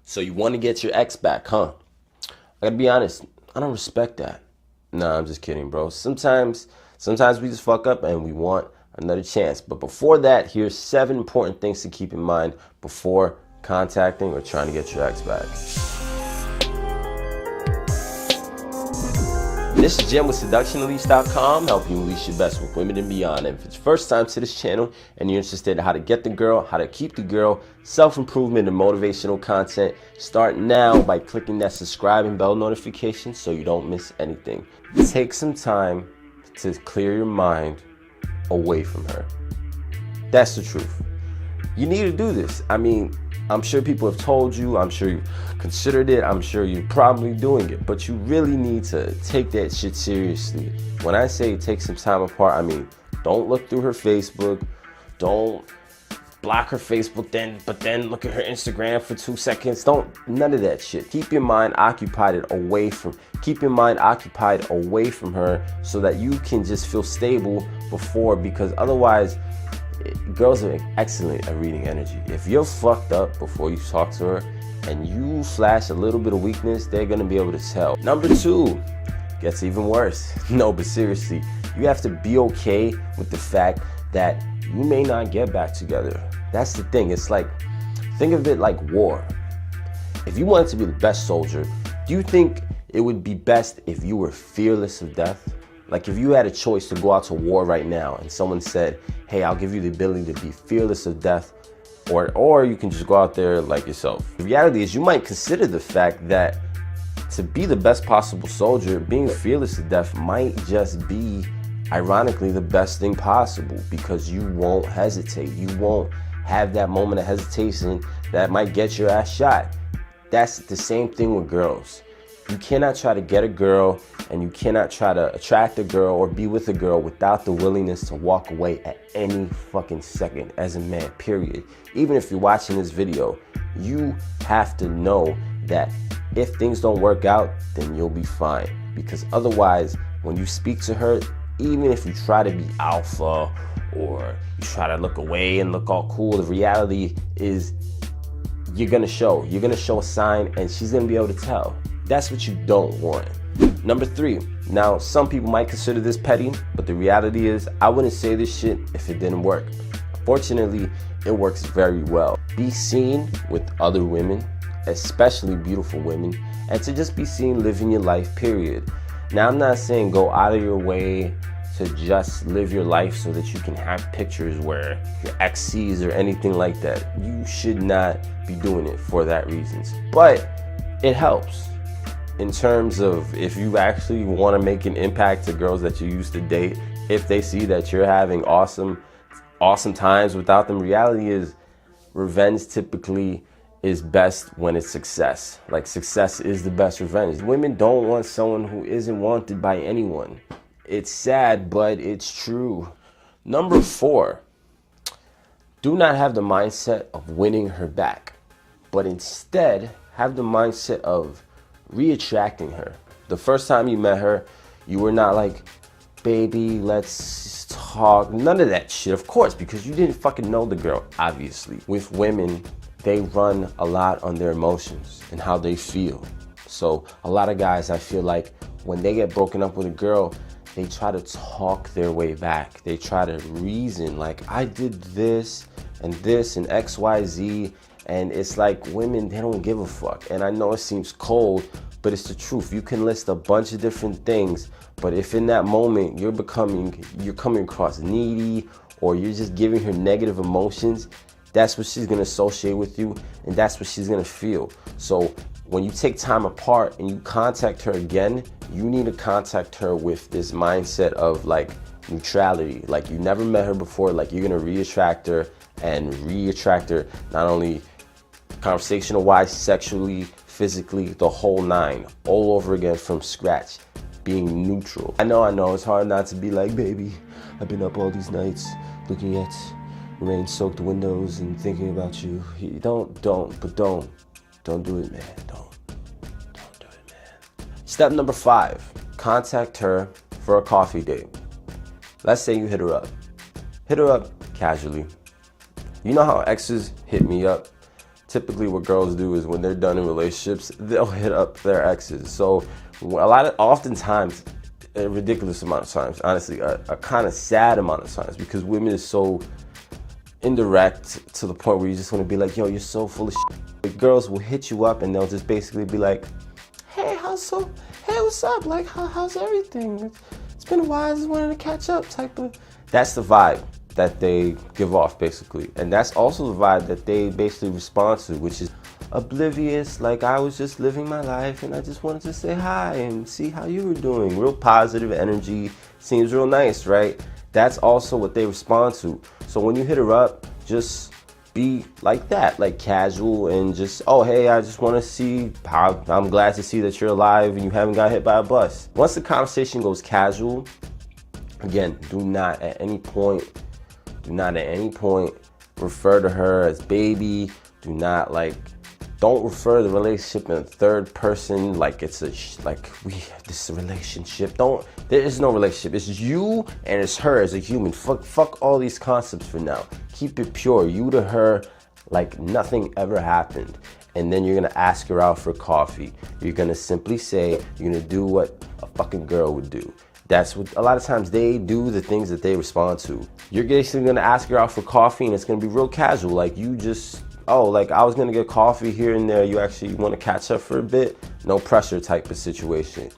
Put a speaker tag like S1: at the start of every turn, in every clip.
S1: So you want to get your ex back, huh? I gotta be honest, I don't respect that. Nah, I'm just kidding, bro. Sometimes we just fuck up and we want another chance. But before that, here's 7 important things to keep in mind before contacting or trying to get your ex back. This is Jim with SeductionUnleashed.com, helping you unleash your best with women and beyond. And if it's your first time to this channel and you're interested in how to get the girl, how to keep the girl, self-improvement and motivational content, start now by clicking that subscribe and bell notification so you don't miss anything. Take some time to clear your mind away from her. That's the truth. You need to do this. I mean, I'm sure people have told you, I'm sure you've considered it, I'm sure you're probably doing it, but you really need to take that shit seriously. When I say take some time apart, I mean, don't look through her Facebook, don't block her Facebook but then look at her Instagram for 2 seconds. None of that shit. Keep your mind occupied away from her so that you can just feel stable because otherwise, girls are excellent at reading energy. If you're fucked up before you talk to her and you flash a little bit of weakness, they're gonna be able to tell. Number 2, gets even worse. No, but seriously, you have to be okay with the fact that you may not get back together. That's the thing. It's like, think of it like war. If you wanted to be the best soldier, do you think it would be best if you were fearless of death? Like if you had a choice to go out to war right now and someone said, hey, I'll give you the ability to be fearless of death, or you can just go out there like yourself. The reality is you might consider the fact that to be the best possible soldier, being fearless of death might just be, ironically, the best thing possible because you won't hesitate. You won't have that moment of hesitation that might get your ass shot. That's the same thing with girls. You cannot try to get a girl and you cannot try to attract a girl or be with a girl without the willingness to walk away at any fucking second as a man, period. Even if you're watching this video, you have to know that if things don't work out, then you'll be fine. Because otherwise, when you speak to her, even if you try to be alpha or you try to look away and look all cool, the reality is you're gonna show a sign and she's gonna be able to tell. That's what you don't want. Number 3, now some people might consider this petty, but the reality is I wouldn't say this shit if it didn't work. Fortunately, it works very well. Be seen with other women, especially beautiful women, and to just be seen living your life, period. Now I'm not saying go out of your way to just live your life so that you can have pictures where your ex sees or anything like that. You should not be doing it for that reasons, but it helps. In terms of if you actually want to make an impact to girls that you used to date, if they see that you're having awesome times without them, reality is revenge typically is best when it's success. Like success is the best revenge. Women don't want someone who isn't wanted by anyone. It's sad, but it's true. Number 4, do not have the mindset of winning her back, but instead have the mindset of re-attracting her. The first time you met her, you were not like, baby, let's talk. None of that shit, of course, because you didn't fucking know the girl, obviously. With women, they run a lot on their emotions and how they feel. So a lot of guys, I feel like when they get broken up with a girl, they try to talk their way back. They try to reason like, I did this and X, Y, Z. And it's like women, they don't give a fuck. And I know it seems cold, but it's the truth. You can list a bunch of different things, but if in that moment you're coming across needy or you're just giving her negative emotions, that's what she's gonna associate with you and that's what she's gonna feel. So when you take time apart and you contact her again, you need to contact her with this mindset of like neutrality. Like you never met her before, like you're gonna re-attract her not only conversational wise, sexually, physically, the whole 9, all over again from scratch, being neutral. I know it's hard not to be like, baby, I've been up all these nights looking at rain-soaked windows and thinking about you. Don't do it, man. Don't do it, man. Step number 5, contact her for a coffee date. Let's say you hit her up casually. You know how exes hit me up typically what girls do is when they're done in relationships, they'll hit up their exes. So oftentimes, a ridiculous amount of times, honestly, a kind of sad amount of times, because women is so indirect to the point where you just want to be like, yo, you're so full of shit. Like, girls will hit you up and they'll just basically be like, hey, what's up? Like, how's everything? It's been a while, I just wanted to catch up type of. That's the vibe that they give off, basically. And that's also the vibe that they basically respond to, which is oblivious, like, I was just living my life and I just wanted to say hi and see how you were doing. Real positive energy, seems real nice, right? That's also what they respond to. So when you hit her up, just be like that, like casual, and just, oh, hey, I just want to see how, I'm glad to see that you're alive and you haven't got hit by a bus. Once the conversation goes casual, again, do not at any point refer to her as baby. Do not, don't refer to the relationship in third person like it's we have this relationship. There is no relationship. It's you and it's her as a human. Fuck all these concepts for now. Keep it pure, you to her, like nothing ever happened. And then you're gonna ask her out for coffee. You're gonna simply say, you're gonna do what a fucking girl would do. That's what a lot of times they do, the things that they respond to. You're basically gonna ask her out for coffee and it's gonna be real casual. Like, you just, oh, like, I was gonna get coffee here and there. You actually wanna catch up for a bit? No pressure type of situation.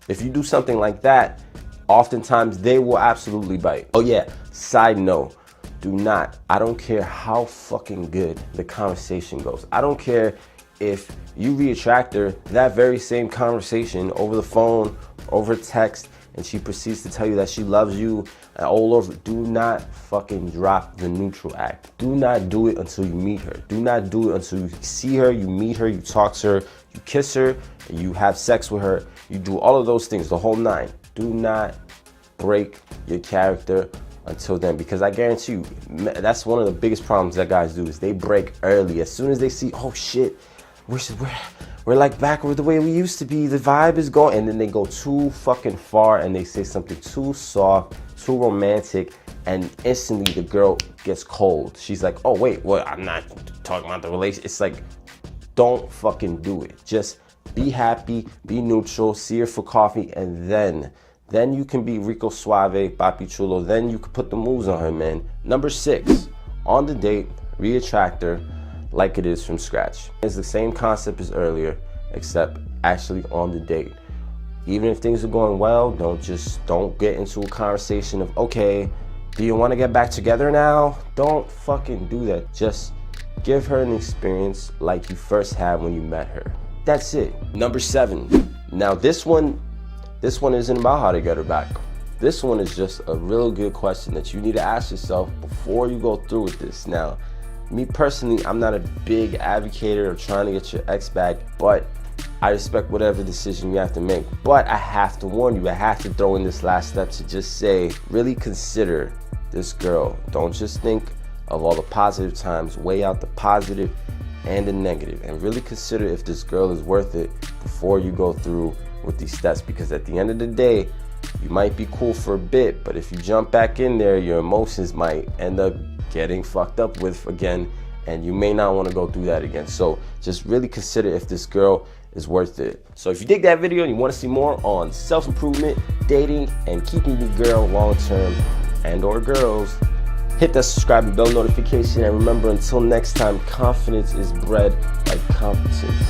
S1: If you do something like that, oftentimes they will absolutely bite. Oh yeah, side note, do not, I don't care how fucking good the conversation goes. I don't care if you reattract her, that very same conversation over the phone, over text, and she proceeds to tell you that she loves you and all over. Do not fucking drop the neutral act. Do not do it until you meet her. Do not do it until you see her, you meet her, you talk to her, you kiss her, you have sex with her. You do all of those things, the whole nine. Do not break your character until then, because I guarantee you, that's one of the biggest problems that guys do, is they break early. As soon as they see, oh shit, we're like back with the way we used to be, the vibe is going, and then they go too fucking far and they say something too soft, too romantic, and instantly the girl gets cold. She's like, oh wait, what? I'm not talking about the relationship. It's like, don't fucking do it. Just be happy, be neutral, see her for coffee, and then you can be Rico Suave, Papi Chulo. Then you can put the moves on her, man. Number 6, on the date, reattract her like it is from scratch. It's the same concept as earlier, except actually on the date. Even if things are going well, don't get into a conversation of, okay, do you want to get back together now? Don't fucking do that. Just give her an experience like you first had when you met her. That's it. Number 7. Now this one isn't about how to get her back. This one is just a real good question that you need to ask yourself before you go through with this. Now, me personally, I'm not a big advocate of trying to get your ex back, but I respect whatever decision you have to make. But I have to warn you, I have to throw in this last step to just say, really consider this girl. Don't just think of all the positive times, weigh out the positive and the negative, and really consider if this girl is worth it before you go through with these steps. Because at the end of the day, you might be cool for a bit, but if you jump back in there, your emotions might end up getting fucked up with again, and you may not want to go through that again. So just really consider if this girl is worth it. So if you dig that video and you want to see more on self-improvement, dating, and keeping your girl long-term, and or girls, hit that subscribe and bell notification. And remember, until next time, confidence is bred like competence.